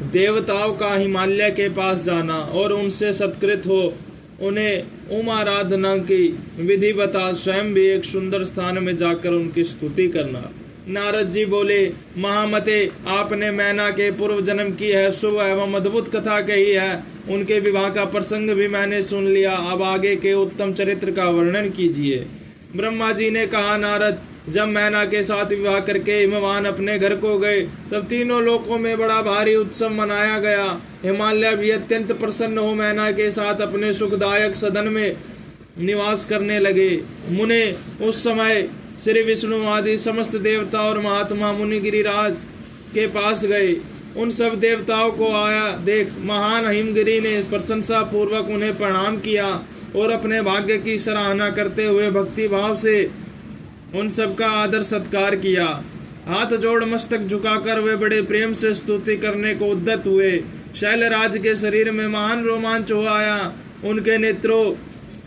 देवताओं का हिमालय के पास जाना और उनसे सत्कृत हो उन्हें उमाराधना की विधि बता स्वयं भी एक सुंदर स्थान में जाकर उनकी स्तुति करना। नारद जी बोले, महामते, आपने मैना के पूर्व जन्म की है शुभ एवं अद्भुत कथा कही है। उनके विवाह का प्रसंग भी मैंने सुन लिया। अब आगे के उत्तम चरित्र का वर्णन कीजिए। ब्रह्मा जी ने कहा, नारद, जब मैना के साथ विवाह करके हिमवान अपने घर को गए तब तीनों लोकों में बड़ा भारी उत्सव मनाया गया। हिमालय भी अत्यंत प्रसन्न हो मैना के साथ अपने सुखदायक सदन में निवास करने लगे। मुने उस समय श्री विष्णु आदि समस्त देवता और महात्मा मुनि गिरिराज के पास गए। उन सब देवताओं को आया देख महान हिमगिरी ने प्रशंसा पूर्वक उन्हें प्रणाम किया और अपने भाग्य की सराहना करते हुए भक्ति भाव से उन सब का आदर सत्कार किया। हाथ जोड़ मस्तक झुकाकर वे बड़े प्रेम से स्तुति करने को उद्यत हुए। शैलराज के शरीर में महान रोमांच हो आया। उनके नेत्रों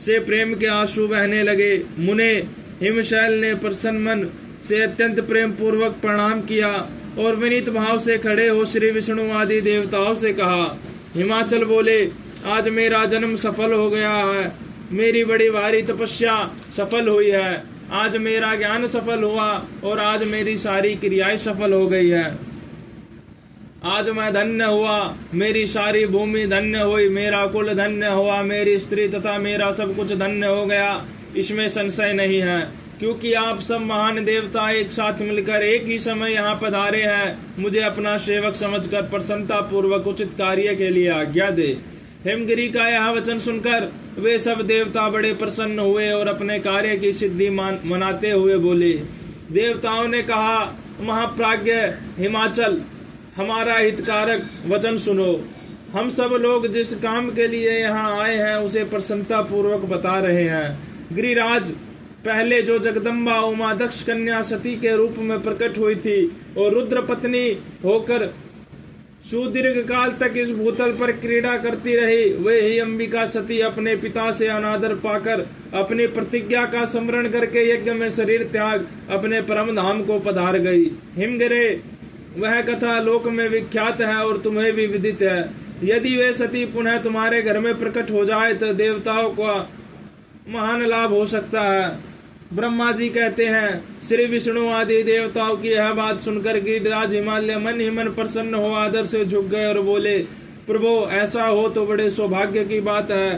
से प्रेम के आंसू बहने लगे। मुने हिमशैल ने प्रसन्न मन से अत्यंत प्रेम पूर्वक प्रणाम किया और विनीत भाव से खड़े हो श्री विष्णु आदि देवताओं से कहा। हिमाचल बोले, आज मेरा जन्म सफल हो गया है। मेरी बड़ी भारी तपस्या सफल हुई है। आज मेरा ज्ञान सफल हुआ और आज मेरी सारी क्रियाएं सफल हो गई है। आज मैं धन्य हुआ, मेरी सारी भूमि धन्य हुई, मेरा कुल धन्य हुआ, मेरी स्त्री तथा मेरा सब कुछ धन्य हो गया। इसमें संशय नहीं है, क्योंकि आप सब महान देवता एक साथ मिलकर एक ही समय यहाँ पधारे हैं। मुझे अपना सेवक समझकर प्रसन्नता पूर्वक उचित कार्य के लिए आज्ञा दे। हेमगिरी का यह वचन सुनकर वे सब देवता बड़े प्रसन्न हुए और अपने कार्य की सिद्धि मनाते हुए बोले। देवताओं ने कहा, महाप्राज्ञ हिमाचल, हमारा हितकारक वचन सुनो। हम सब लोग जिस काम के लिए यहाँ आए हैं उसे प्रसन्नता पूर्वक बता रहे हैं। गिरिराज पहले जो जगदम्बा उमा दक्ष कन्या सती के रूप में प्रकट हुई थी और रुद्र पत्नी होकर सुदीर्घ काल तक इस भूतल पर क्रीड़ा करती रही, वे ही अंबिका सती अपने पिता से अनादर पाकर अपनी प्रतिज्ञा का स्मरण करके यज्ञ में शरीर त्याग अपने परम धाम को पधार गई। हिमगिरे, वह कथा लोक में विख्यात है और तुम्हें भी विदित है। यदि वे सती पुनः तुम्हारे घर में प्रकट हो जाए तो देवताओं का महान लाभ हो सकता है। ब्रह्मा जी कहते हैं, श्री विष्णु आदि देवताओं की यह बात सुनकर गिरिराज हिमालय मन ही मन प्रसन्न हो आदर से झुक गए और बोले, प्रभु, ऐसा हो तो बड़े सौभाग्य की बात है।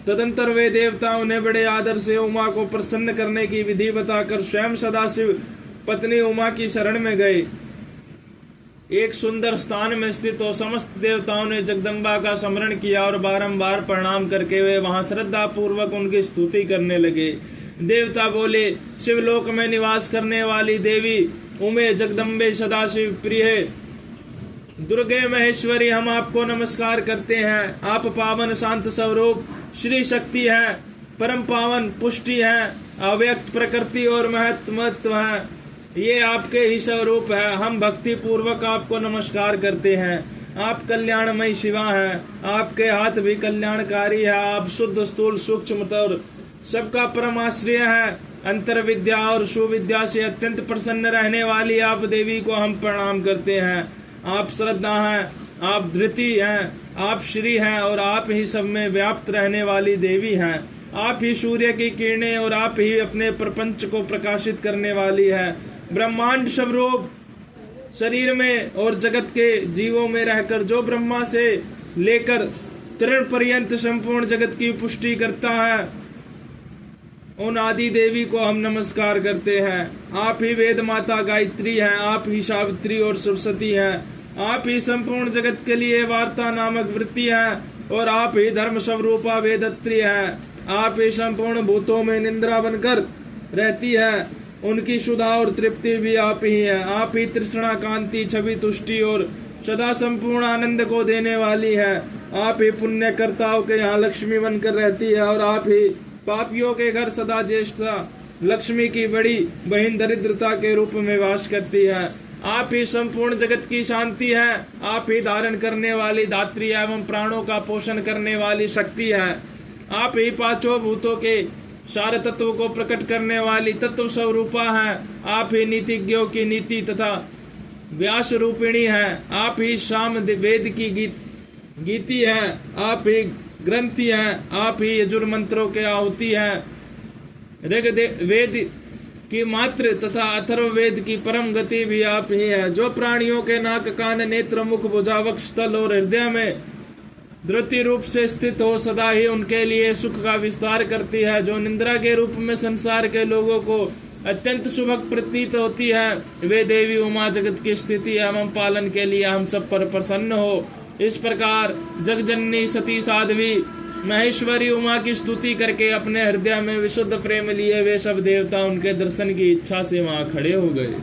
तदंतर वे देवता उन्हें बड़े आदर से उमा को प्रसन्न करने की विधि बताकर स्वयं सदाशिव पत्नी उमा की शरण में गए। एक सुंदर स्थान में स्थित हो समस्त देवताओं ने जगदम्बा का स्मरण किया और बारंबार प्रणाम करके वे वहां श्रद्धा पूर्वक उनकी स्तुति करने लगे। देवता बोले, शिवलोक में निवास करने वाली देवी उमे जगदम्बे सदाशिव प्रिय दुर्गे महेश्वरी, हम आपको नमस्कार करते हैं। आप पावन शांत स्वरूप श्री शक्ति है, परम पावन पुष्टि है, अव्यक्त प्रकृति और महत्व है। ये आपके ही स्वरूप है। हम भक्ति पूर्वक आपको नमस्कार करते हैं। आप कल्याणमय शिवा हैं। आपके हाथ भी कल्याणकारी है। आप शुद्ध स्थूल सूक्ष्म और सबका परमाश्रय है। अंतर विद्या और सुविद्या से अत्यंत प्रसन्न रहने वाली आप देवी को हम प्रणाम करते हैं। आप श्रद्धा हैं, आप धृति हैं, आप श्री हैं और आप ही सब में व्याप्त रहने वाली देवी हैं। आप ही सूर्य की किरणें और आप ही अपने प्रपंच को प्रकाशित करने वाली है। ब्रह्मांड स्वरूप शरीर में और जगत के जीवों में रहकर जो ब्रह्मा से लेकर तृण पर्यंत संपूर्ण जगत की पुष्टि करता है, उन आदि देवी को हम नमस्कार करते हैं। आप ही वेद माता गायत्री हैं, आप ही सावित्री और सरस्वती हैं। आप ही संपूर्ण जगत के लिए वार्ता नामक वृत्ति है और आप ही धर्म स्वरूपा वेदत्री है। आप ही संपूर्ण भूतों में निंद्रा बनकर रहती है, उनकी सुधा और तृप्ति भी आप ही है। आप ही तृष्णा कांति छवि तुष्टि और सदा संपूर्ण आनंद को देने वाली है। आप ही पुण्यकर्ताओं के यहाँ लक्ष्मी बनकर रहती है और आप ही पापियों के घर सदा ज्येष्ठा लक्ष्मी की बड़ी बहिन दरिद्रता के रूप में वास करती है। आप ही संपूर्ण जगत की शांति है। आप ही धारण करने वाली धात्री एवं प्राणों का पोषण करने वाली शक्ति है। आप ही पांचों भूतों के सारे तत्व को प्रकट करने वाली तत्व स्वरूपा है। आप ही नीतिज्ञों की नीति तथा व्यास रूपिणी हैं, आप ही साम वेद की गीति हैं, आप ही ग्रंथि हैं, आप ही यजुर मंत्रों के आहुति हैं, वेद की मात्र तथा अथर्व वेद की परम गति भी आप ही है। जो प्राणियों के नाक कान नेत्र मुख भुजा वक्ष तल और हृदय में द्रुति रूप से स्थित हो सदा ही उनके लिए सुख का विस्तार करती है। जो निंद्रा के रूप में संसार के लोगों को अत्यंत शुभक प्रतीत होती है, वे देवी उमा जगत की स्थिति एवं पालन के लिए हम सब पर प्रसन्न हो। इस प्रकार जगजननी सती साध्वी महेश्वरी उमा की स्तुति करके अपने हृदय में विशुद्ध प्रेम लिए वे सब देवता उनके दर्शन की इच्छा से वहां खड़े हो गए।